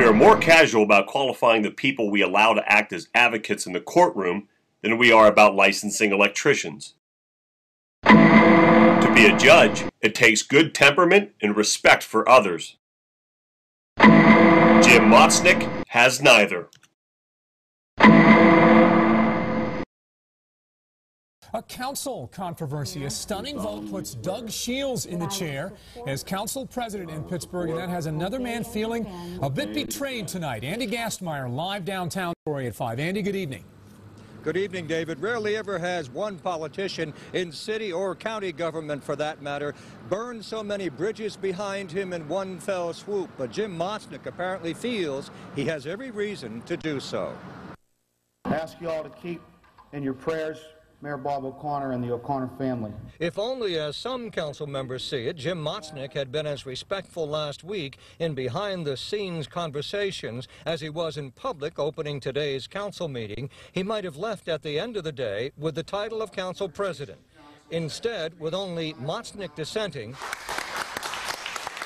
are more casual about qualifying the people we allow to act as advocates in the courtroom than we are about licensing electricians. To be a judge, it takes good temperament and respect for others. Jim Motznick has neither. A council controversy. A stunning vote puts Doug Shields in the chair as council president in Pittsburgh, and that has another man feeling a bit betrayed tonight. Andy Gastmeyer live downtown story at 5. Andy, good evening. Good evening, David. Rarely ever has one politician in city or county government, for that matter, burned so many bridges behind him in one fell swoop. But Jim Motznick apparently feels he has every reason to do so. I ask you all to keep in your prayers Mayor Bob O'Connor and the O'Connor family. If only, as some council members see it, Jim Motznick had been as respectful last week in behind-the-scenes conversations as he was in public opening today's council meeting, he might have left at the end of the day with the title of council president. Instead, with only Motznick dissenting,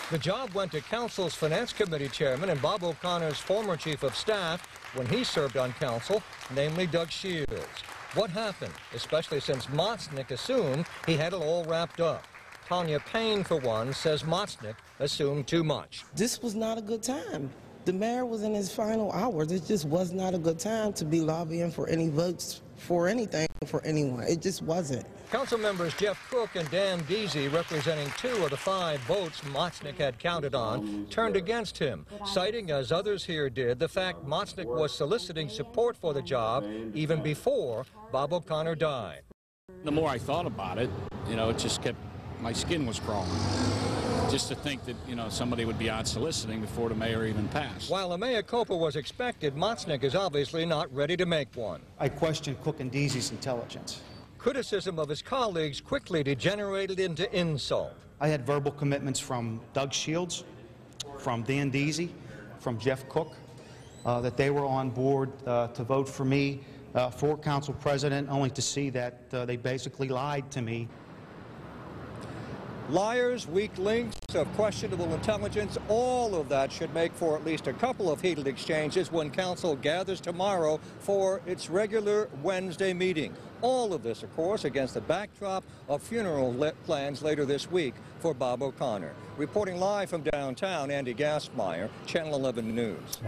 the job went to council's finance committee chairman and Bob O'Connor's former chief of staff when he served on council, namely Doug Shields. What happened, especially since Motznick assumed he had it all wrapped up? Tanya Payne, for one, says Motznick assumed too much. This was not a good time. The mayor was in his final hours. It just was not a good time to be lobbying for any votes for anything for anyone. It just wasn't. Council members Jeff Cook and Dan Deasy, representing 2 of the 5 votes Motznick had counted on, turned against him, citing, as others here did, the fact Motznick was soliciting support for the job even before Bob O'Connor died. The more I thought about it, it just kept, my skin was crawling. Just to think that, somebody would be out soliciting before the mayor even passed. While a mea culpa was expected, Motznick is obviously not ready to make one. I question Cook and Deasy's intelligence. Criticism of his colleagues quickly degenerated into insult. I had verbal commitments from Doug Shields, from Dan Deasy, from Jeff Cook, that they were on board to vote for me for council president, only to see that they basically lied to me. Liars, weak links of questionable intelligence, all of that should make for at least a couple of heated exchanges when council gathers tomorrow for its regular Wednesday meeting. All of this, of course, against the backdrop of funeral plans later this week for Bob O'Connor. Reporting live from downtown, Andy Gastmeyer, Channel 11 News.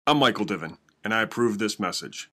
I'm Michael Diven, and I approve this message.